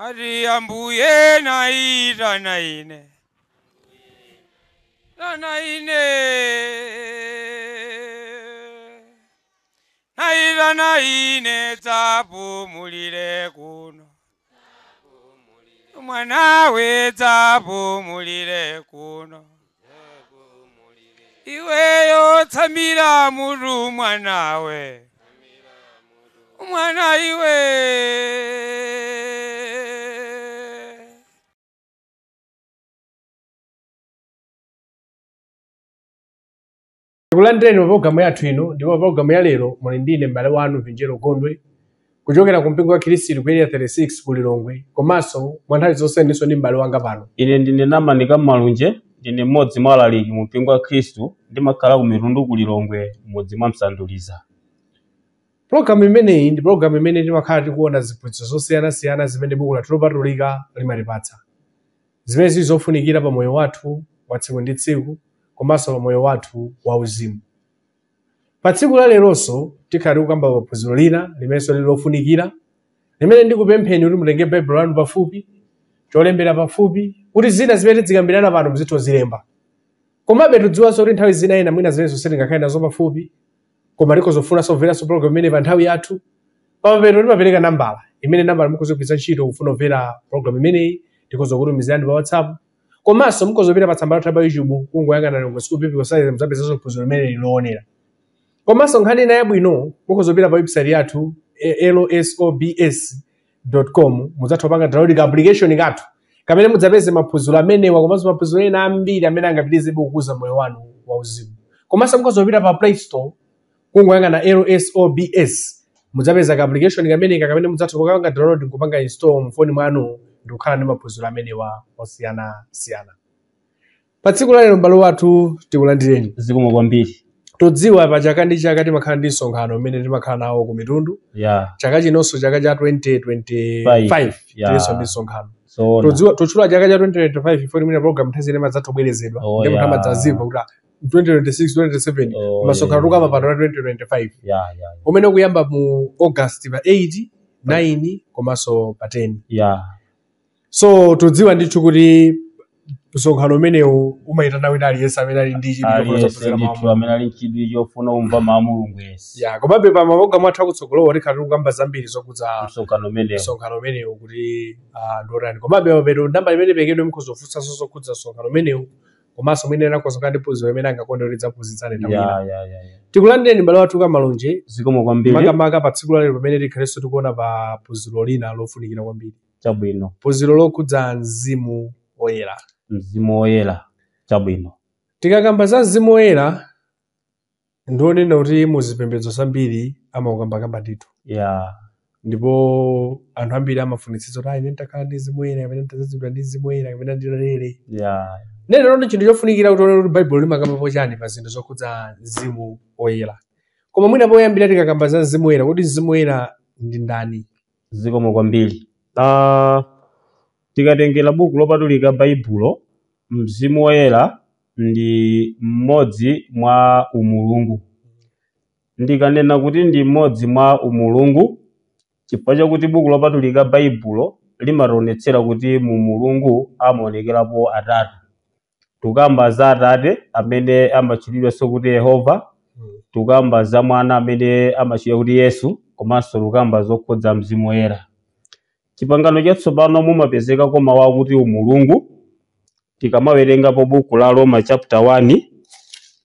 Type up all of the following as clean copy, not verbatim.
Ari ambuye naira naine. Naine. Naira naine tapu mulire kuno. Mwana we tapu mulire kuno. Iwe yo tamira muru mwana we. Mwana iwe. Kulandeni mapulogalamu yathu ino ndipo mapulogalamu ya lero muli ndine m'bale wanu Vinjero Gondwe kuchokera ku mpingo wa Khristu ku area 36 ku Lilongwe komanso mwa nthawi zonse ndiso ndi m'bale wanga pano. Ine ndine Namanika Malunje ndine mmodzi mwa alaliki mu mpingo wa Khristu ndimakhala ku Mitundu ku Lilongwe mmodzi mwa Msanduliza. Pulogalamu imeneyi ndi pulogalamu imene timakhala tikuona ziphunzitso zosiyanasiyana zimene buku lathu lopatulika limatipatsa. Zimene zizofunikira pa moyo wathu wa tsiku ndi tsiku komanso pa moyo wathu wauzimu. Pa tsiku la leronso tikhala tikukamba phunziro lina limenso lilofunikira limene ndikupempheni kuti mutenge Baibulo lanu pafupi, cholembera pafupi, kuti zina zimene zikambirana pano mzitho zilemba. Komabe tudziwanso kuti nthawi zina ina mwina zimene zonse tingakhale nazo pafupi, koma tikozofuna somveranso pulogalamu imene pa nthawi yathu. Pamapeto timapereka nambala imene nambala mukuzogwiritsa ntchito kufuna kumvera pulogalamu imeneyi, tikozokutumizirani pa WhatsApp. Komanso mukozopita pa tsamba lathu pa YouTube kungoyang'ana Lilongwe School Biblical Science muzapezanso phunziro limene liloonera. Komanso nkhani ina yabwino mukozopita pa website yathu lsobs.com mudzatha kupanga download ka application kathu kamene mudzapeze maphunziro amenewa komanso maphunziro ena ambiri amene angapitirize kukuza moyo wanu wauzimu. Komanso mukozopita pa Play Store kungoyang'ana lsobs mudzapeza ka application kamene mudzatha kupanga download kupanga install mfoni mwanu ndikukhala ndi maphunziro amenewa osiyana-siyana. Pa tsiku la lero m'bale wathu tikulandireni. Zikomo kwambiri. Todziwa pa chaka ndi chaka timakhala ndi msonkhano umene timakhala nawo ku Mitundu. Chaka chinonso chaka cha 2025 tilinso ndi msonkhano. Tochula chaka cha 2025 ifo limene program nthazi lema zatobwerezedwa ndi munthu amadzaziva kuti 2026 2027 masonkhano tukama pano la 2025 umene ukuyamba mu August pa 8 9 komanso pa 10. So todziwa ndithu kuti msonkhano umenewu umayitana wina aliyense amene ali ndi chidwi chofuna kumva mawu a Mulungu. Komabe pa mapulogalamu athu akutsogolowa tikhala tikukamba zambiri zokudza msonkhano umenewu kuti ndotani. Komabe mapeto namba imene ipekedwe mukhozofunsanso zokudza msonkhano umenewu komanso mwina ena akhoza kukhala ndi phunziro imene angakonde kuti idzaphunzitsane nawina. Tikulandireni m'bale wathu Malunje. Zikomo kwambiri. Makamaka pa tsiku la lero pamene tikhalenso tikuona pa phunziro lina lofunikira kwambiri. Chabwino. Phunziro lokhudza Mzimu Woyera. Mzimu Woyera. Chabwino. Tikakamba za Mzimu Woyera ndionena kuti muzipembedzo zambiri amakamba ndithu. Ndipo anthu ambiri amafunitsitsa kuti ine ndakhala ndi Mzimu Woyera, amene ndadzazidwa ndi Mzimu Woyera, amene ndilere. Neno ndi chinthu chofunikira kuti kuti Baibulo limakambapo chani pa zinthu zokhudza Mzimu Woyera. Koma mwina poyambira tikakamba za Mzimu Woyera, kuti Mzimu Woyera ndi ndani? Zikomo kwambiri. Tikatengera buku lopatulika Baibulo, Mzimu Woyera ndi mmodzi mwa umulungu. Ndikanena kuti ndi mmodzi mwa umulungu chifukwa chakuti buku lopatulika Baibulo limationetsera kuti mu mulungu amaonekerapo atatu. Tukamba za Atate amene amatchulidwanso kuti Yehova, tukamba za Mwana amene amatchulidwa kuti Yesu, komanso tukamba zokhudza Mzimu Woyera. Chipangano chatsopano mumapezeka koma wakuti umulungu. Tikamawerengapo buku la Roma chapter 1,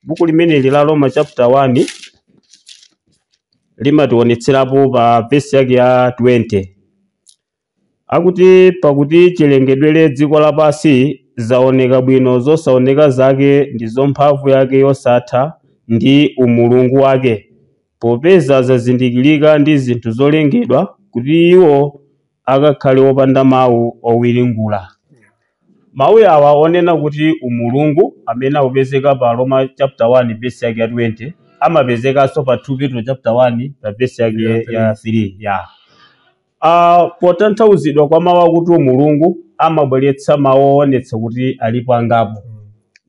buku limeneli la Roma chapter 1 limationetserapo pa verse yake ya 20. Akuti pakuti chilengedwere dziko lapansi zaoneka bwino zosaoneka zake ndizo mphamvu yake yosatha ndi umulungu wake, popeza zazindikirika ndi zinthu zolengedwa kuti iwo akakhale wopanda mawu owiringula. Mawu awa onena kuti umulungu amene akupezeka pa Roma chapter 1 verse yake ya 20 amapezekanso pa 2 Petro chapter 1 pa verse yake ya 3. Potanthauzidwa kwa mawu akuti umulungu amabweretsa mawu oonetsa kuti alipo angapo.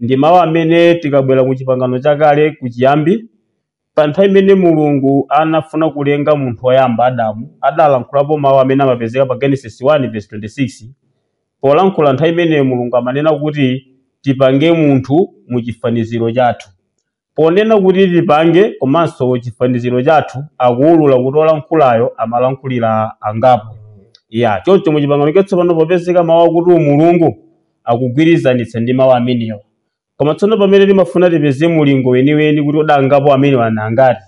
Ndi mawu amene tikabwera ku chipangano chakale kuchiyambi pa nthawi imene mulungu anafuna kulenga munthu woyamba Adamu, adalankhulapo mawu amene amapezeka pa Genesis 1:26. Polankhula nthawi imene mulungu amanena kuti tipange munthu mu chifaniziro chathu. Ponena kuti tipange komanso chifaniziro chathu, akuwulula kuti olankhulayo amalankhulira angapo. Choncho mu chipangano chatsopano popezeka mawu akuti umulungu akugwirizanitsa ndi mawu amenewa. Koma tsono pamene timafuna tipeze mulingo weniweni kuti odangapo amenewa anangati,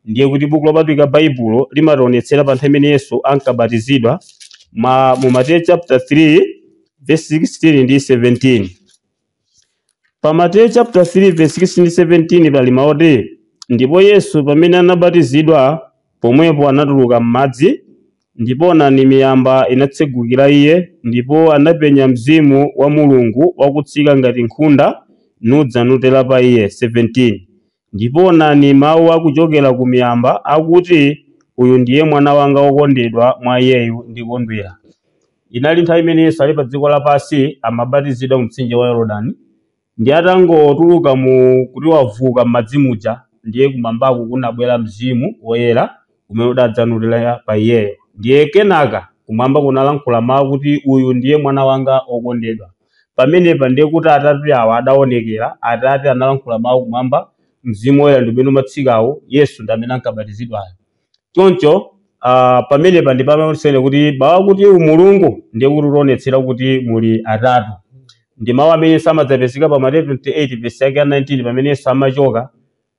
ndiye kuti buku lopatulika Baibulo limationetsera pa nthawi imene Yesu ankabatizidwa mu Mateyu chapter 3 verse 16 ndi 17. Pa Mateyu chapter 3 verse 16 ndi 17 pali mawu oti, ndipo Yesu pamene anabatizidwa pomwepo anatuluka m'madzi, ndipo onani miyamba inatsegukira iye, ndipo anapenya mzimu wa Mulungu wakutsika ngati nkhunda nudza nutera pa iye. 17. Ndipo onani mawu akuchokera ku miyamba akuti, uyu ndiye mwana wanga wokondedwa, mwa iyeyu ndikondwera. Inali nthawi imene Yesu ali pa dziko lapansi amabatizidwa mu mtsinje wa Yorodani, ndi atangotuluka kuti wavuka m'madzi muja, ndiye kumwambako kunabwera mzimu woyera umene udadzanutira pa iyeyo. Ndiye kenaka kumwamba kunalankhula mawu kuti uyu ndiye mwana wanga wokondedwa. Pamenepa ndiye kuti atatu awa adaonekera, Atate analankhula mawu kumwamba, mzimu woyera ndi umene umatsikawo, Yesu ndi amene ankabatizidwayo. Choncho pamenepa ndi pamene kuti bawa kuti umulungu ndiye kuti utionetsera kuti muli atatu. Ndi mawu amene samadzapezeka pa Mateyu 28 verse yake 19 pamene Yesu amachoka,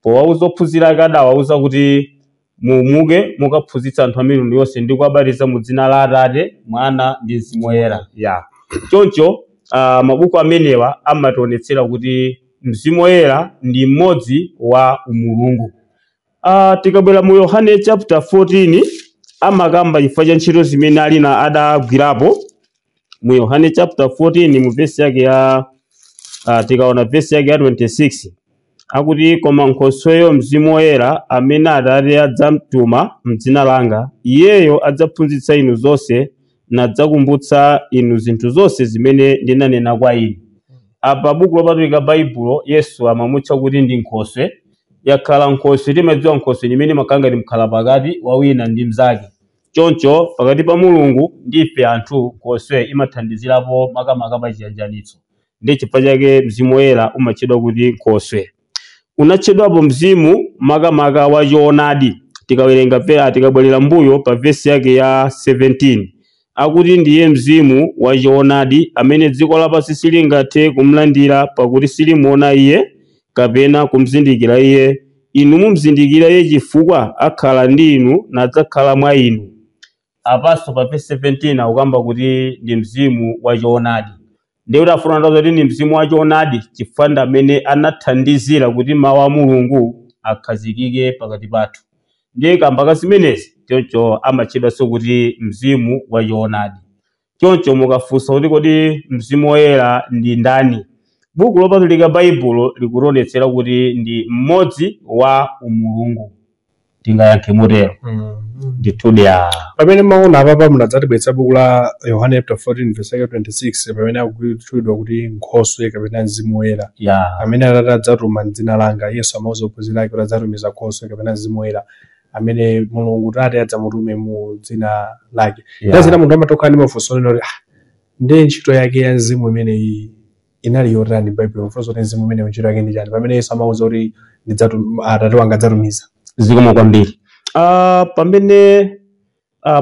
powauza ophunzira ake adawauza kuti mumuke mukaphunzitsa anthu a mitundu yonse ndi kuwabatiza mu dzina la Atate, Mwana ndi Mzimu Woyera. Choncho mabuku amenewa amationetsera kuti Mzimu Woyera ndi mmodzi wa umulungu. Tikabwera mu Yohane chapter 14 amakamba chifukwa cha ntchito zimene alina adagwirapo. Mu Yohane chapter 14 mu verse yake ya tikaona verse yake ya 26 akuti, koma Nkhosweyo Mzimu Woyera amene Atate adzamtuma m'dzina langa, iyeyo adzaphunzitsa inu zonse nadzakumbutsa inu zinthu zonse zimene ndinanena kwa inu. Apa buku lopatulika Baibulo Yesu amamutcha kuti ndi Nkhoswe. Yakhala Nkhoswe, timadziwa Nkhoswe imene imakhala ngati mkhala pakati wa wina ndi mnzake. Choncho pakati pa Mulungu ndi ife anthu, Nkhoswe imathandizirapo makamaka pa chiyanjanitso. Ndi chifukwa chake Mzimu Woyera umatchedwa kuti Nkhoswe. Unatchedwapo mzimu makamaka wa choonadi. Tikabwerera mbuyo pa verse yake ya 17 akuti ndiye mzimu wa choonadi amene dziko lapansi silingathe kumlandira pakuti silimuona iye kapena kumzindikira iye. Inu mumzindikira iye chifukwa akhala ndi inu nadzakhala mwa inu. Apanso pa verse 17 akukamba kuti ndi mzimu wa choonadi. Ndiye kuti afuna kuti ndi mzimu wa choonadi chifukwa ndi amene anathandizira kuti mawu a Mulungu akhazikike pakati pathu. Ndiye kamba zimenezi choncho amatchedwanso kuti mzimu wa choonadi. Choncho mukafunsa kuti kodi Mzimu Woyera ndi ndani, buku lopatulika Baibulo likutionetsera kuti ndi mmodzi wa umulungu. Tingayankhe motero. Ndithudi pamene maona apapa munadzatibweretsa buku la Yohane chapter 14 verse 26 pamene akutchulidwa kuti Nkhoswe kapena Mzimu Woyera amene Atate adzatuma m'dzina langa. Yesu amauza ophunzira ake kuti adzatumiza Nkhoswe kapena Mzimu Woyera amene Mulungu Tate adzamutume mu dzina lake. Ndazina munthu amatokhala ndi mafunso lino kuti ndi ntchito yake ya mzimu imeneyi inali yotani Baibulo mfunso kuti mzimu imene ntchito yake ndi chani pamene Yesu amauza kuti Atate wanga adzatumiza. Zikomo kwambiri. Pamene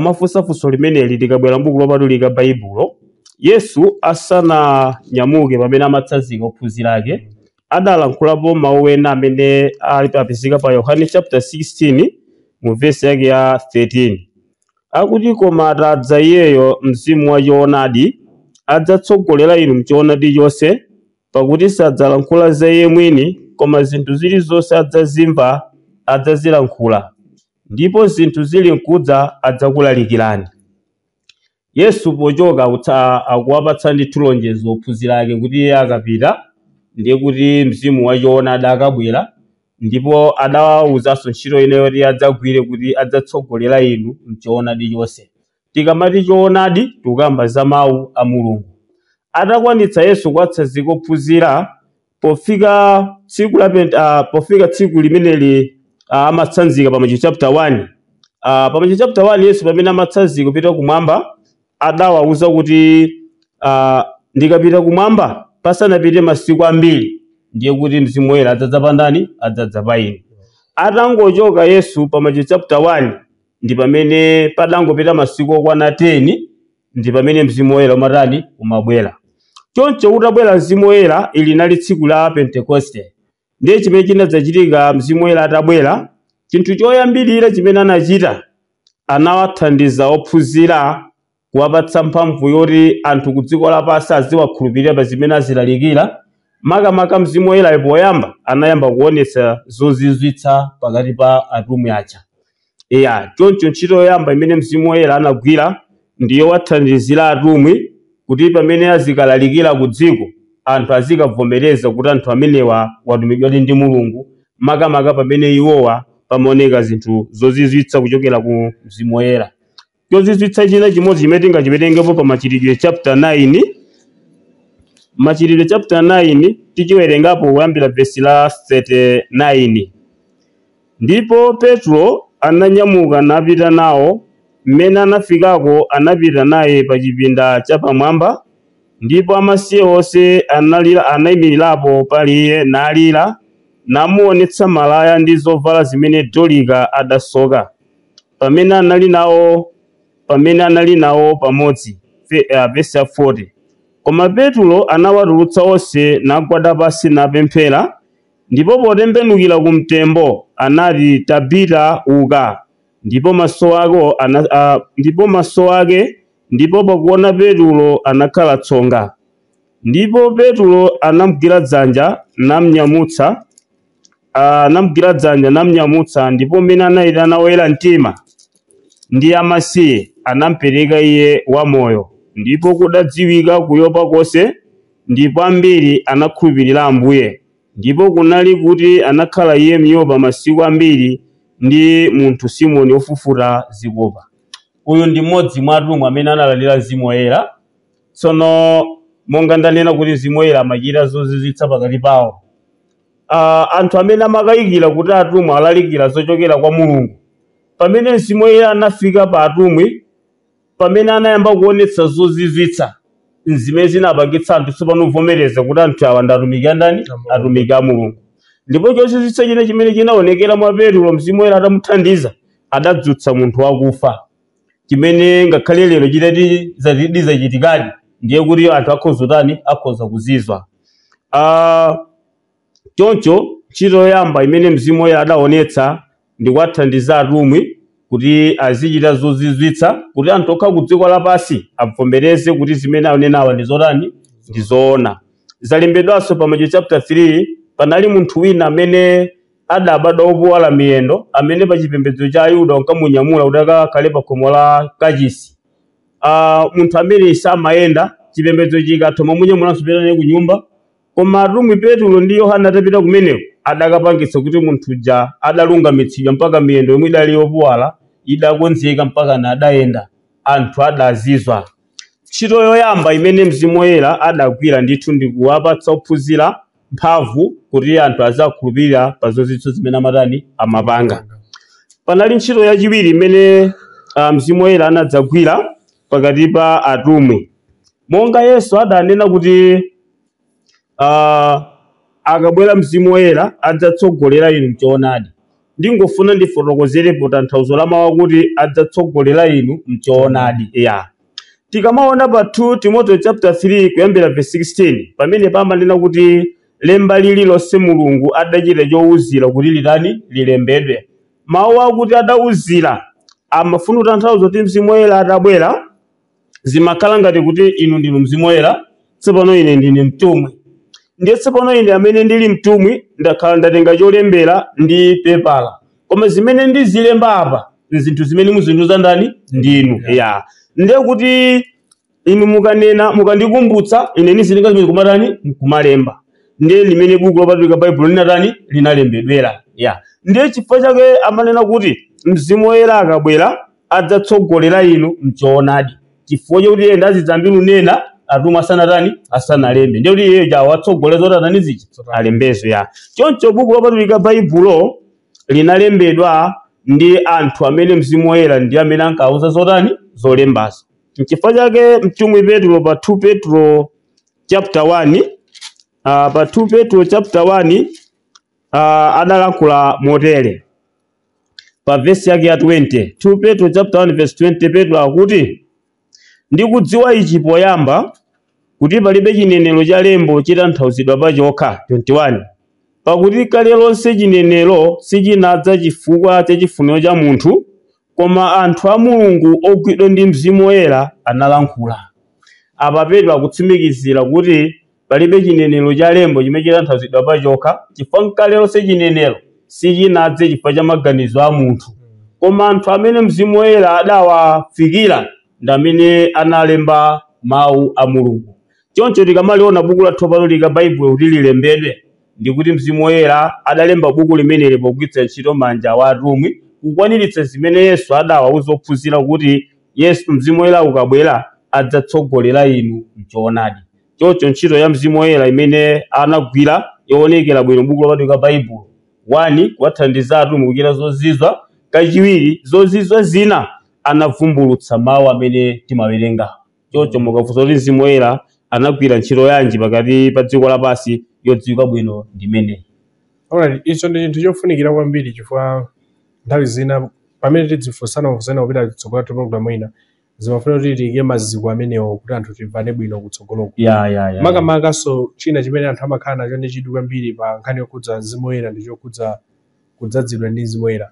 mafunsafunso limeneli tikabwera mbuku lopatulika Baibulo, Yesu asananyamuke pamene amatsanzika ophunzira ake adalankhulapo mawu ena amene apezeka pa Yohane chapter 16 mu verse yake ya 13 akuti, koma atadza iyeyo mzimu wa choonadi adzatsogolera inu mchoonadi chonse, pakuti sadzalankhula za iye mwini koma zinthu zilizonse adzazimva adzazilankhula, ndipo zinthu zili nkudza adzakulalikirani. Yesu pochoka akuwapatsa ndithu lonjezo ophunzira ake kuti iye akapita ndiye kuti mzimu wa choonadi akabwera, ndipo adawawuzanso ntchito ineyo kuti adzagwire kuti adzatsogolera inu mchoonadi chonse. Tikamati choonadi tikukamba za mawu a Mulungu. Atakwanitsa Yesu kuwatsanzika ophunzira, pofika tsiku limeneli amatsanzika pa Machitidwe chapter 1. Pa Machitidwe chapter 1 Yesu pamene amatsanzika kupita kumwamba adawawuza kuti ndikapita kumwamba pasanapite masiku ambiri ndiye kuti Mzimu Woyera adzadza pa ndani, adzadza pa inu. Atangochoka Yesu pa Machitidwe chapter 1 ndi pamene padangopita masiku okwana 10 ndi pamene Mzimu Woyera umatani umabwera. Choncho utabwera Mzimu Woyera ili nali tsiku la Pentekoste. Ndiye chimene chinadzachitika Mzimu Woyera atabwera, chinthu choyambirira chimene anachita anawathandiza ophunzira kuwapatsa mphamvu yoti anthu ku dziko lapansi aziwakhulupirira pa zimene azilalikira. Makamaka Mzimu Woyera poyamba anayamba kuonetsa zozizwitsa pakati pa atumwi aja. Choncho ntchito yoyamba imene Mzimu Woyera anagwira ndiyo wathandizira atumwi kuti pamene azikalalikira ku dziko anthu azikavomereza kuti anthu amenewa watumidwa ndi Mulungu, makamaka pamene iwowa pamaoneka zinthu zozizwitsa kuchokera ku Mzimu Woyera. Chozizwitsa china chimodzi chimene tingachiwerengepo pa Machitidwe chapter 9. Machitidwe chapter 9 tichiwerengapo kuyambira verse la 39. Ndipo Petro ananyamuka napita nawo, mmene anafikako anapita naye pa chipinda chapamwamba, ndipo amasiye onse anayimirirapo pali iye nalira, namuonetsa malaya ndi zovala zimene Dorika adasoka pamene anali nawo pamodzi. Verse 40. Koma Petro anawatulutsa onse nagwada pansi napemphera, ndipo potembenukira ku mtembo anati, Tabita uka. Ndipo ndipo pakuona Petro anakhala tsonga. Ndipo Petro anamugwira dzanja namnyamutsa, ndipo mmene anayitana oyera mtima ndi amasiye anamupereka iye wamoyo. Ndipo kudadziwika kuyopa konse, ndipo ambiri anakhulupirira Ambuye. Ndipo kunali kuti anakhala iye m'Yopa masiku ambiri ndi munthu Simoni wofufuta zikopa. Uyu ndi mmodzi mwa atumwi amene analandira Mzimu Woyera. Tsono monga ndanena kuti Mzimu Woyera amachita zozizwitsa pakati pawo. Anthu amene amakayikira kuti atumwi alalikira zochokera kwa Mulungu, pamene Mzimu Woyera anafika pa atumwi, pamene anayamba kuonetsa zozizwitsa, zimene zinapangitsa anthu tsopano kuvomereza kuti anthu awa ndi atumiki a ndani? Atumiki a Mulungu. Ndipo chozizwitsa china chimene chinaonekera mwa Petro, Mzimu Woyera atamuthandiza adadzutsa munthu wakufa, chimene ngakhale lero chizachitikadi ndiye kuti anthu akhoza kuzizwa. Choncho ntchito yoyamba imene Mzimu Woyera adaonetsa ndi kuwathandiza atumwi kuti azichita zozizwitsa, kuti anthu okhala ku dziko lapansi avomereze kuti zimene anenawa ndi zotani? Ndi zoona. Zalembedwanso pa Machitidwe chapter 3, panali munthu wina amene adabadwa wopuwala miyendo, amene pa chipembedzo cha Ayuda ankamunyamula kuti akakhale pa khomo la kachisi. Munthu amene samayenda, chipembedzo chikatha momunyamulanso pita naye ku nyumba. Koma atumwi Petro ndi Yohana atapita kumeneko adakapangitsa kuti munthu uja adalungamitsidwa mpaka miyendo yomwe idali yopuwala idakonzeka mpaka nadayenda, anthu adazizwa. Ntchito yoyamba imene Mzimu Woyera adagwira ndithu ndi kuwapatsa ophunzira mphamvu kuti anthu azakhulupirira pa zozizwitsa zimene amapanga. Panali ntchito yachiwiri imene Mzimu Woyera anadzagwira pakati pa atumwi. Monga Yesu adanena kuti akabwera Mzimu Woyera adzatsogolera inu m'choonadi. Ndingofuna ndifotokozerepo tanthauzo la mawu kuti adzatsogolera inu m'choonadi. Tikamaona pa 2 Timoteo chapter 3 kuyambira verse 16, pamene pamanena kuti lemba lililonse Mulungu adachita chowuzira kuti lilembedwe. Mawu akuti adawuzira amafuna kutanthauza kuti Mzimu Woyera atabwera zimakhala ngati kuti inu ndinu Mzimu Woyera, tsopano ine ndine mtumwi. Ndiye tsopano ine amene ndili mtumwi ndakhala ndatenga cholembera ndi pepala. Koma zimene ndizilemba apa zinthu zimene muzinduza ndani? Ndinu. Ndiye kuti inu mukanena mukandikumbutsa ine nizilinga zimene kumatani? Kumalemba. Ndiye limene buku lopatulika Baibulo linalembedwera. Ndiye chifukwa chake amanena kuti Mzimu Woyera akabwera adzatsogolera inu m'choonadi. Chifukwa chakuti iye ndazizambira unena atumwi asanalembe. Ndiye kuti iye watsogolera zoti zichi alembezo. Choncho buku lopatulika Baibulo linalembedwa ndi anthu amene Mzimu Woyera ndi amene ankauza zotani zolembazo. N'chifukwa chake mtumwi Petro pa 2 Petro chapter 1 pa 2 Petro chapter 1 adalankhula motere pa verse yake ya 20. 2 Petro chapter 1 verse 20, Petro akuti ndikudziwa ichi poyamba kuti palibe chinenero cha lembo chitanthauzidwa pa chokha. 21 pakuti kale lonse chinenero sichinadza chifukwa cha chifuniro cha munthu, koma anthu a Mulungu ogwidwa ndi Mzimu Woyera analankhula. Apa Petro akutsimikizira kuti palibe chinenero cha lembo chimene chitanthauzidwa pa chokha, chifukwa kale lonse chinenero sichinadze chifukwa cha maganizo a munthu, koma anthu amene Mzimu Woyera adawafikira ndi amene analemba mawu a Mulungu. Choncho tikamaliona buku la Topatulika Baibulo kuti lilembedwe, ndikuti Mzimu Woyera adalemba buku limeneli pogwiritsa ntchito manja a atumwi kukwaniritsa zimene Yesu adawauza ophunzira kuti Yesu Mzimu Woyera ukabwera adzatsogolera inu m'choonadi. Choncho ntchito ya Mzimu Woyera imene anagwira yoonekera bwino buku lopatulika Baibulo: 1 kuwathandiza atumwi kuchita zozizwa, kachiwiri zozizwa zina anavumbulutsa mawu amene timawerenga. Choncho mukafunsa kuti Mzimu Woyera anagwira ntchito yanji pakati pa dziko lapansi, yodziwika bwino ndi imeneyi. Alright, icho ndi chinthu chofunikira kwambiri chifukwa nthawi zina pamene tidzifunsana kupita kutsogolo tu program ina zimafuna kuti tiyike maziko amenewo kuti anthu timvane bwino kutsogoloko. Makamaka so china chimene anthu amakhala nacho ndi chidwi kwambiri pa nkhani yokhudza Mzimu Woyera ndi chokhudza kudzazidwa ndi Mzimu Woyera.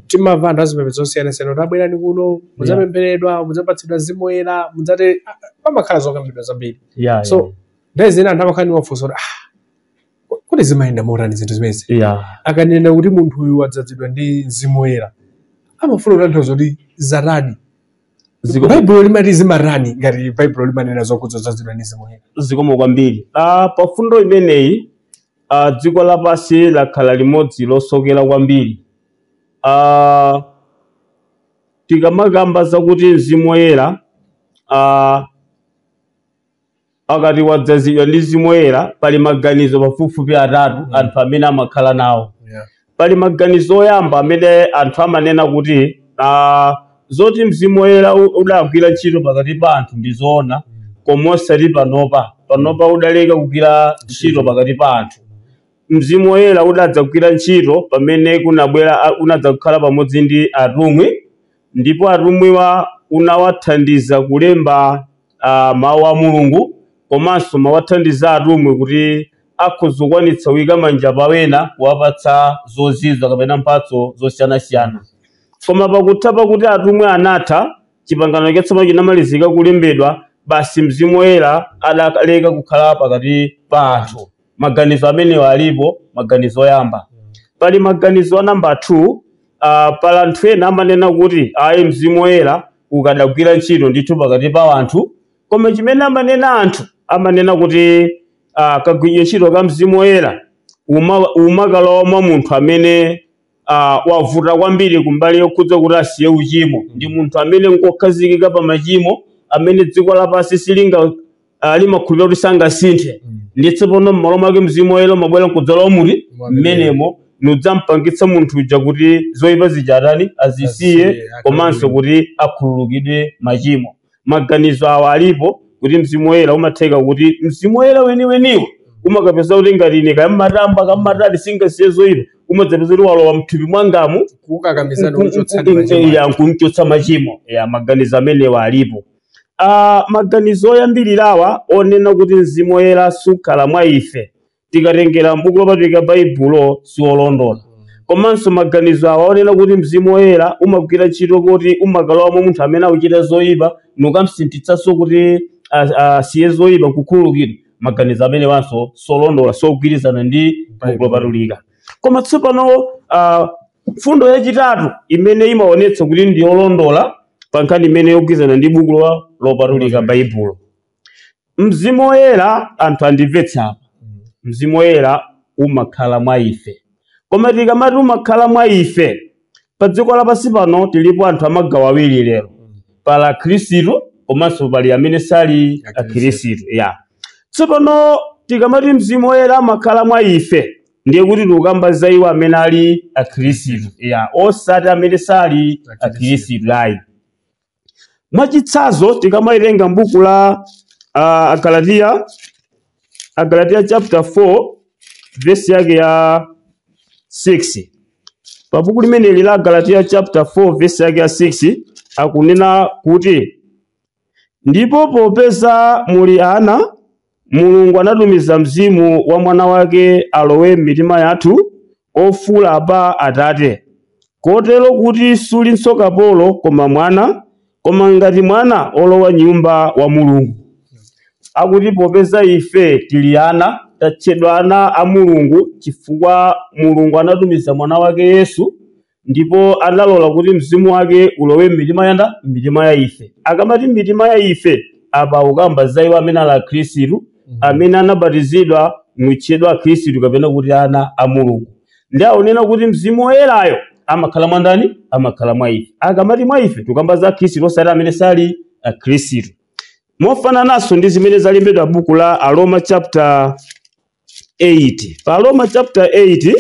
Timamva anthu azipembedzo zosiyanasiyana kuti abwerani kuno mudzapempheredwa, mudzapatsidwa Mzimu Woyera, mudzate pamakhala zokambidwa zambiri. So nthawi zina anthu amakhala ndi mafunso kuti kuti zimayenda motani zinthu zimezi. Akanena kuti munthu uyu wadzazidwa ndi Mzimu Woyera amafuna kutanthauza kuti zatani. Baibulo limati zimarani ngati Baibulo limanena zokhudza kudzazidwa ndi Mzimu Woyera. Zikomo kwambiri. Pa fundo imeneyi dziko lapansi lakhala limodzi losokera kwambiri. Tikamakamba zakuti Mzimu Woyera akati wadzazidwa ndi Mzimu Woyera pali maganizo pafupifupi atatu anthu amene amakhala nawo. Pali maganizo oyamba amene anthu amanena kuti zoti Mzimu Woyera udagwira ntchito pakati pa anthu ndi zoona, koma osati panopa udaleka kugwira ntchito pakati pa anthu. Mzimu Woyera udadzagwira ntchito pamene kunabwera unadzakhala pamodzi ndi atumwi, ndipo atumwiwa unawathandiza kulemba mawu a Mulungu, komanso mawathandiza atumwi kuti akhuzokwanitsa kuyika manja pawena kuwapatsa zozizwa kapena mphatso zosiyanasiyana. Koma pakutha pakuti atumwi anatha, chipangano chatsopano chinamalizika kulembedwa, basi Mzimu Woyera adaleka kukhala pakati pa anthu. Maganizo amenewa alipo, maganizo oyamba. Pali maganizo a namba 2, pali anthu ena amanena kuti ayi Mzimu Woyera ukadagwira ntchito ndithu pakati pa anthu, koma chimene amanena anthu amanena kuti kagwira ntchito ka Mzimu Woyera umakalowa mwa munthu amene wavuta kwambiri kumbali yokhudza kuti asiye uchimo, ndi munthu amene ngokhazikika pa machimo amene dziko lapansi silinga limakhulupirira kuti sangasinthe. Nditse pano m'malo mwake Mzimu Woyera umabwera kudzalowa muti mmenemo nudzampangitsa munthu uja kuti zoyipa zijatani azisiye, komanso kuti akhululukidwe machimo. Maganizo awa alipo kuti Mzimu Woyera umatheka kuti Mzimu Woyera weniweniwo umakapeza kuti ngati ine kammatamba kammatati singasiye zoyipa, umadzapeza kuti walowa mthupi mwangamu kunchotsa machimo. Maganizo amenewa alipo. Maganizo oyambirirawa onena kuti Mzimu Woyera sukhala mwa ife, tikatengera m'buku lopatulika Baibulo siolondola. Komanso maganizo awa onena kuti Mzimu Woyera umagwira ntchito kuti umakalowa mwa munthu amene akuchita zoyipa nukamsintitsanso kuti asiye zoyipa nkukhululukidwa. Maganizo amene wanso solondola, sogwirizana ndi buku lopatulika. Koma tsopano fundo yachitatu imene imaonetsa kuti ndi yolondola pa nkhani imene yogwirizana ndi buku lopatulika Baibulo. Mzimu Woyera anthu andimvetsa apa, Mzimu Woyera umakhala mwa ife. Koma tikamati umakhala mwa ife, pa dziko lapansi pano tilipo anthu amagawo awiri lero, pali akhristu komanso pali amene sali akhristu. Tsopano tikamati Mzimu Woyera amakhala mwa ife, ndiye kuti tikukamba za iwo amene ali akhristu osati amene sali akhristu ayi. Mwachitsanzo tikamawerenga m'buku la Agalatiya chapter 4 verse yake ya 6. Pa buku limeneli la Agalatiya chapter 4 verse yake ya 6 akunena kuti ndipo popeza muli ana, Mulungu anatumiza mzimu wa mwana wake alowe m'mitima yathu ofula Aba Atate, kotero kuti sulinso kapolo koma mwana, koma ngati mwana olowa nyumba wa Mulungu. Akuti popeza ife tili ana, tatchedwa ana a Mulungu chifukwa Mulungu anatumiza mwana wake Yesu, ndipo analola kuti mzimu wake ulowe m'mitima ya ife. Akamati m'mitima ya ife apa ukamba za iwo amene ali akhristu, amene anabatizidwa mwitchedwa akhristu kapena kuti ana a Mulungu. Ndi aonena kuti mzimu woyerayo amakhala mwa ndani? Amakhala mwa ife. Akamati mwa ife tukamba za akhristu osati amene sali akhristu. Mofanananso ndi zimene zalembedwa buku la Aroma chapter 8. Pa Aroma chapter 8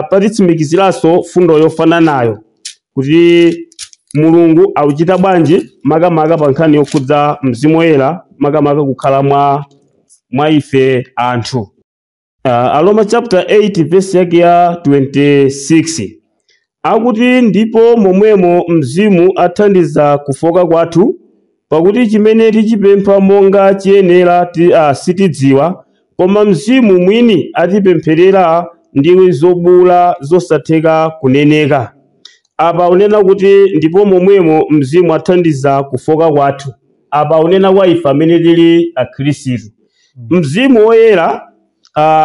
patitsimikiziranso fundo yofananayo kuti Mulungu akuchita bwanji makamaka pa nkhani yokhudza mzimu woyera makamaka kukhala mwa ife anthu. Aroma chapter 8 verse yake ya 26 akuti ndipo momwemo mzimu athandiza kufoka kwathu, pakuti chimene tichipempha monga chiyenera sitidziwa, koma mzimu mwini atipempherera ndi zobula zosatheka kuneneka. Apa unena kuti ndipo momwemo mzimu athandiza kufoka kwathu. Apa unena kwa ife amene tili akhristu. Mzimu woyera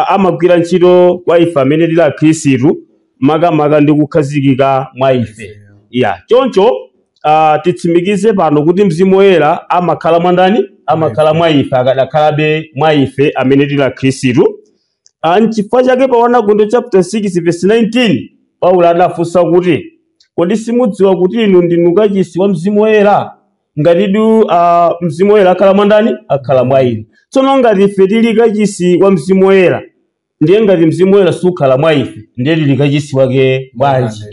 amagwira ntchito kwa ife amene tili akhristu makamaka ndi kukhazikika mwa ife. Choncho titsimikize pano kuti mzimu woyera amakhala mwa ndani? Amakhala mwa ife, akadakhalabe mwa ife amene tili akhristu. N'chifukwa chake paona Korinto chapter 6 verse 19 Paulo adafunsa kuti kodi simudziwa kuti inu ndinu kachisi wa mzimu woyera? Ngatidu mzimu woyera akhala mwa ndani? Akhala mwa inu. Tsono ngati ife tili kachisi wa mzimu woyera, ndiye ngati mzimu woyera sukhala mwa ife, ndiye tili kachisi wake bwanji?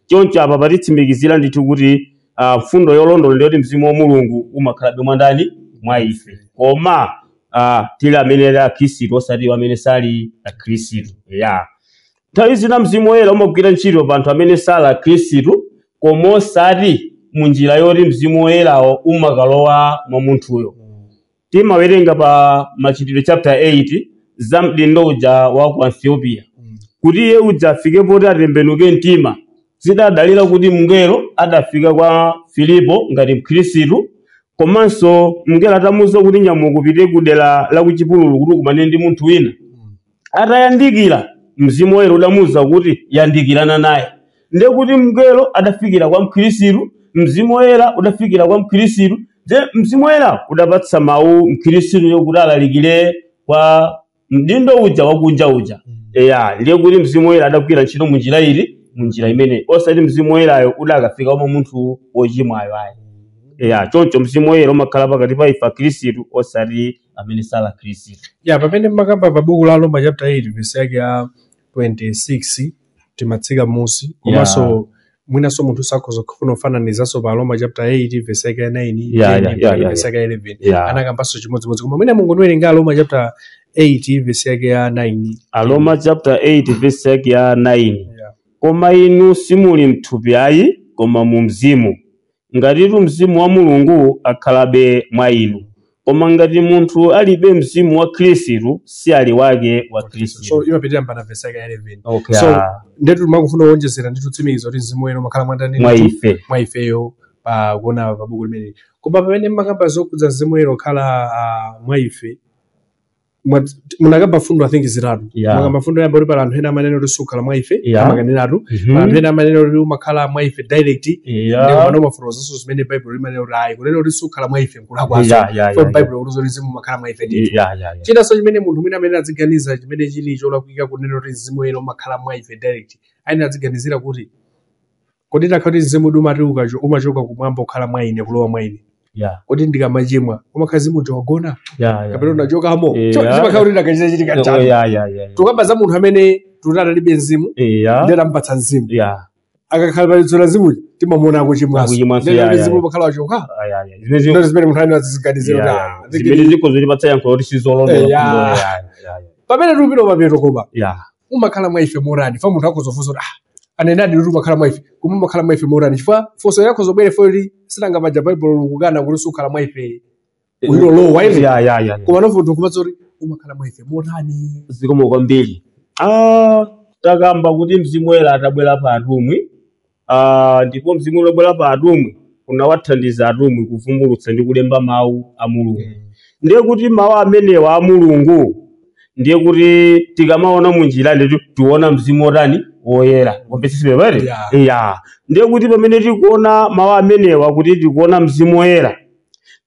Choncho apa patitsimikizira ndithu kuti fundo yolondola ndiyoti mzimu wa Mulungu umakhalabe mwa ndani? Mwa ife. Koma tili amene ali akhristu osati amene sali akhristu. Nthawi zina mzimu woyera umagwira ntchito pa anthu amene sali akhristu, koma osati munjira yoti mzimu woyerawo umakalowa mwa munthuyo. Timawerenga pa Machitidwe chapter 8 za mdindo uja wa ku Ethiopia, kuti iye uja afike poti atembenuke mtima. Zidadalira kuti mngelo adafika kwa Filipo ngati mkhristu, komanso mngelo atamuwuza kuti nyamuka upite ku dera la kuchipululu kuti ukumane ndi munthu wina. Atayandikira mzimu woyera udamuwuza kuti yandikirana naye. Ndiye kuti mngelo adafikira kwa mkhristu, mzimu woyera udafikira kwa mkhristu, mzimu woyera udapatsa mawu mkhristu yokuti alalikire kwa mdindo uja wakunja uja. Ndiye kuti mzimu woyera adagwira ntchito munjira iri, munjira imene osati mzimu woyerayo udakafika kwa munthu wochimwayo ayi. Choncho mzimu woyera umakhala pakati pa ife akhristu osati amene sali akhristu. Pamene makamba pa buku la Roma chapter 8 verse yake ya 26 timatsika musi, komanso mwinaso munthu sakhoza kufuna kufananizanso pa Roma chapter 8 verse yake ya 9 verse yake ya 11 anakambanso chimodzimodzi, koma mwina Mungu ndiwerenga Roma chapter 8 verse yake ya 9. Roma chapter 8 verse yake ya 9. Koma inu simuli mthupi ayi, koma mu mzimu, ngatitu mzimu wa Mulungu akhalabe mwa inu. Koma ngati munthu alibe mzimu wa Khristu si ali wake wa Khristu. So imapitira mpaka verse yake ya 11. So ndetu timakufuna kuonjezera ndithu tsimikizo kuti mzimu wenu umakhala mwa ndani? Mwa ifeyo pa kuona pa buku limene. Koma pamene makamba zokhudza mzimu wenu okhala mwa ife, munakamba fundo I think ziratu. Makamba fundo yamba uli pala anthu ena amanena kuti sukhala mwa ife, amakanenatu. Anthu ena amanena kuti umakhala mwa ife direct, ndipo pano mafurozaso zimene Bible limanena kuti ayi kunena kuti sukhala mwa ife nkulakwazo. From Bible kuti mzimu umakhala mwa ife ndithu. Chinanso chimene munthu mwina amene aziganiza chimene chili cholakwika kunena kuti mzimu wenu umakhala mwa ife direct, ayina aziganizira kuti kodi takhala kuti mzimu umati umachoka kumwamba ukhala mwa ine kulowa mwa ine. Yeah. kuti ndikamachimwa umakhala mzimu uja wagona Yeah. kapena unachokamo Yeah. chimakhala kuti ndakachita chitika Yeah. chanu Yeah. tukamba za munthu amene tunatalibe mzimu Yeah. ndi atampatsa mzimu Yeah. akakhala palitso la mzimu timamuona akuchimwaso Akuchimwanso, ndi yeah, mzimu yeah. umakhala wachoka Yeah. ndo zimene munthu amene aziziganizira Zimene ziko zilipatsa yankho kuti sizolondola. pamene tupita mapeto koma Yeah. umakhala mwa ife morani fa munthu akozofunsa kuti anenadi kuti umakhala mwa ife koma umakhala mwa ife morani chifukwa fonso yako zobwere foti silanga maja baibulo lukukana kuti sukhala mwa ife wilo lowa ine Yeah. koma nofunthu kumatsa kuti umakhala mwa ife morani Zikomo kwambiri. Takamba kuti mzimu woyera atabwera pa atumwi. Ndipo mzimu wobwera pa atumwi unawathandiza atumwi kuvumbulutsa ndi kulemba mawu a Mulungu. Ndiye kuti mawu amenewa a Mulungu ndiye kuti tikamaona munjira ndi tiona mzimu wotani woyera. Wapesisibe pale? Yeah. Ndiye kuti pamene tikuona mawu amenewa kuti tikuona mzimu woyera.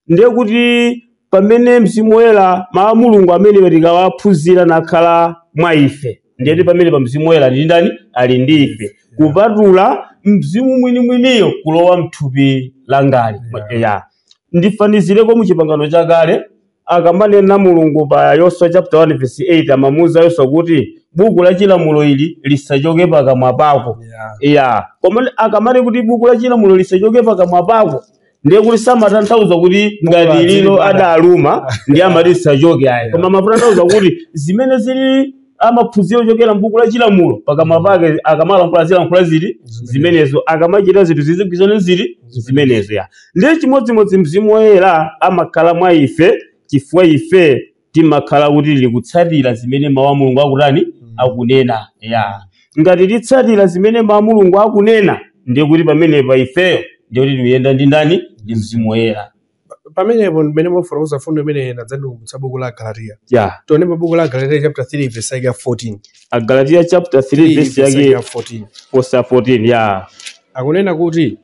Ndiye kuti pamene mzimu woyera mawu a Mulungu amene tikawaphunzira nakhala mwa ife. Ndiye pamene pa mzimu woyera ndi ndani ali ndi ife. Kupatula mzimu mwiniyo kulowa mthupi langali. Yeah. Ndifanizireko mu chipangano chakale akamanena Mulungu pa Yoswa chapter 1 verse 8 amamuza Yoswa kuti buku la chilamulo ili lisachoke pakamwa pako. Yeah. Koma akamati kuti buku la chilamulo lisachoke pakamwa pako ndiye kuti samatanthauza kuti ngati lilo adaluma ndi amati lisachoke ayi. Koma amatanthauza kuti zimene zili amaphunziro ochokera mbuku la chilamulo pakamwa pake akamalankhula zilankhulo zili zimenezo akamachita zinthu zizigwizana zili zimenezo. Ya ndiye chimodzimodzi mzimu woyera amakhala mwa ife chifukwa ife timakhala kuti likutsatira zimene mawu a Mulungu akutani akunena. Ya ngati titsatira zimene mawu a Mulungu akunena ndiye kuti pamene pa ifeyo ndiye kuti tuyenda ndi ndani ndi mzimu woyera. pamenepo mmene mwafotokoza fundo imene nadzandikumbutsa buku la Galatiya. Yeah. Tione buku la Galatiya chapter 3 verse 14. Galatiya chapter 3 verse 14. 14. Yeah. Akunena kuti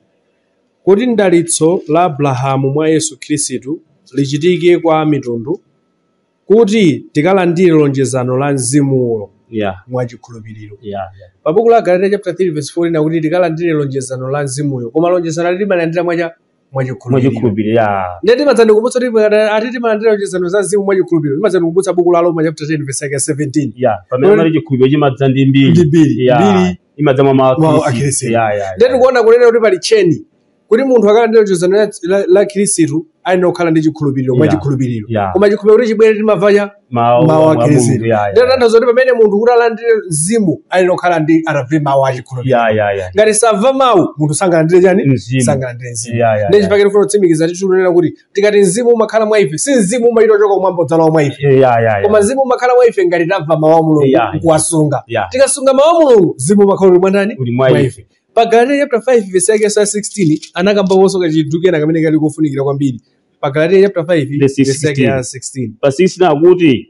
mdalitso la Abrahamu mwa Yesu Khristu lichitike kwa mitundu kuti tikalandire lonjezano la mzimuwo. Yeah. Mwa chikhulupiriro. Yeah. Pa buku la Galatiya chapter 3 verse 14 akuti tikalandire lonjezano la mzimuyo koma lonjezano limalandira mwa chikhulupiriro. Yeah. Ndeti madzandikumbutsa kuti ati timalandira lonjezano za mzimu mwa chikhulupiriro. Madzandikumbutsa buku la Roma chapter 10 verse 17. Yeah. Pamene mali chikhulupiriro chimadza ndi mbiri. Yeah. Imadza mwa mawu a Khristu. Yeah. Ndeti kuona kunena kuti pali cheni kuti munthu akalandira lonjezano la Khristu ayina kukhala ndi chikhulupiriro mwa chikhulupiriro. Koma chikhulupiriro chibwere timavanya mawu a Khristu. Ndeti tanthauza kuti pamene munthu kuti alandire mzimu ayina kukhala ndi atamva mawu a chikhulupiriro. Ngati samva mawu munthu sangalandire chani? Sangalandire mzimu. Ndeti chipake tifuna kutsimikiza titunena kuti tikati mzimu umakhala mwa ife si mzimu umayita ochoka kumwamba udzalowa mwa ife. Koma mzimu umakhala mwa ife ngati tamva mawu a Mulungu kuwasunga. Tikasunga mawu a Mulungu mzimu umakhala uli mwa ndani? Mwa ife. Pa Galatiya chapter 5 verse 16 anakambawonso kachidukena kamene kali kofunikira kwambiri. Pa Galatiya chapter 5 verse 16. Pa 16 akuti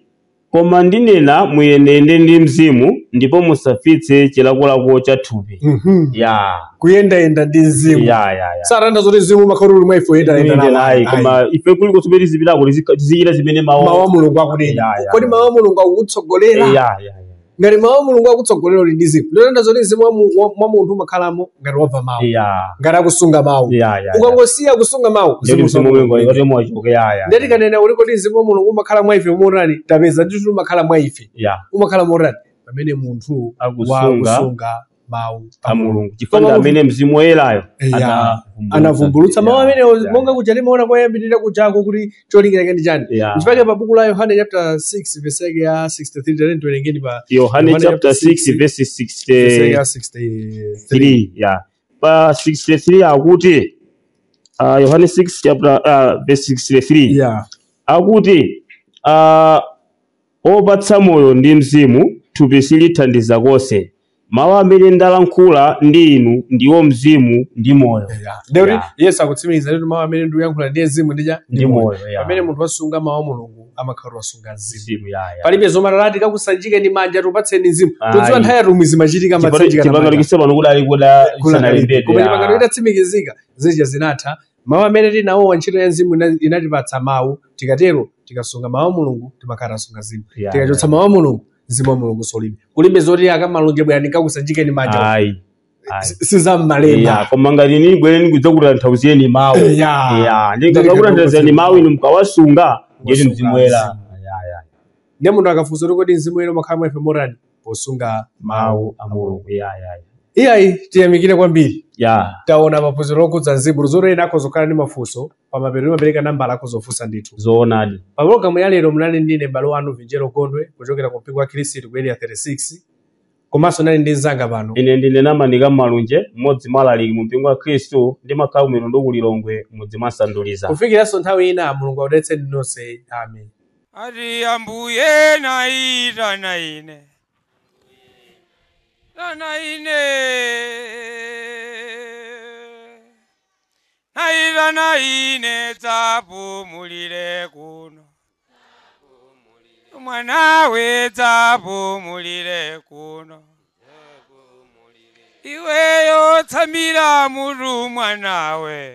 koma ndinena muyendeyende ndi mzimu ndipo musafitse chilakolako cha thupi. Kuyendayenda ndi mzimu. Saranda zoti mzimu umakhala uli mwa ife yendayenda naye. Koma ife kuliko zimene zipitako tizichita zimene mawu a Mulungu akunena. Kodi mawu a Mulungu akukutsogolera? Ngati mawu a Mulungu akutsogolera uli ndi mzimu. Ndonenda zoti mzimu mwa munthu umakhalamo ngati wamva mawu. Ngati akusunga mawu. Ukangosiya kusunga mawu mzimu wachoke. Ndeti kanena kuti kodi mzimu wa Mulungu umakhala mwa ife motani tapeza ndithu umakhala mwa ife. Umakhala motani pamene munthu akusunga mawu a Mulungu. Chifukwa amene mzimu woyerayo anavumbulutsa mawu amenewo monga kuja timaona koyambirira kujako kuti cholingira ndi chani. Chifukwa pa buku la Yohane chapter 6 verse 63 talenti tiwerengeni pa Yohane chapter 6 verse 63. Yeah. Pa 63 akuti Yohane 6 chapter verse 63. Akuti opatsa moyo ndi mzimu thupi silithandiza konse. Mawu amene ndalankhula ndi inu ndiwo mzimu ndi moyo. Ndeuti Yesu akutsimikiza kuti mawu amene ndikuyankhula ndi mzimu ndi moyo. Pamene munthu wasunga mawu a Mulungu amakhala wasunga mzimu. Palibe zomatalati kakusanjike ndi manja tupatseni mzimu. Tudziwa nthawi yatumwi zimachitika matsanjika na manja. Chipangano kudali kusanalembedwa. Koma chipangano itatsimikizika zija zinatha. Mawu amene tinawo ntchito ya mzimu inatipatsa mawu tikatero tikasunga mawu a Mulungu timakhala tasunga mzimu. Tikachotsa mawu a Mulungu mzimu wa Mulungu solibe. Kulibe zoti akamalonjebwa ndikakusanjike ni manja. sizammalemba koma ngati nibwere ndikudzakula nthauziyeni mawu ndikakakula nthauziyeni mawu inu mukawasunga ndiyeti mzimwera ne munthu akafunsa kuti kodi mzimu ino makhala mwefe morani posunga mawu a Mulungu iyayi tiyamikire kwambiri taona maphunziro okudza mzimu luzoro ena akhozokhala ndi mafunso pamapeto imapereka nambala akhozofunsa ndithu zoonadi pa pologalamu ya lero munali ndine m'bale wanu Vinjero Kondwe kuchokera ku mpingo wa Khristu ku area 36 komanso nali ndi mzanga pano ine ndine Namanika Malunje mmodzi mwa alaliki mu mpingo wa Khristu ndi makhawu mitundu ku Lilongwe mudzi mwa Sanduliza kufikiranso nthawi ina Mulungu audalitseni nonse amen ati Ambuye naita na ine naita na ine tapumulire kuno mwanawe tapumulire kuno iweyo tsamira mutu mwanawe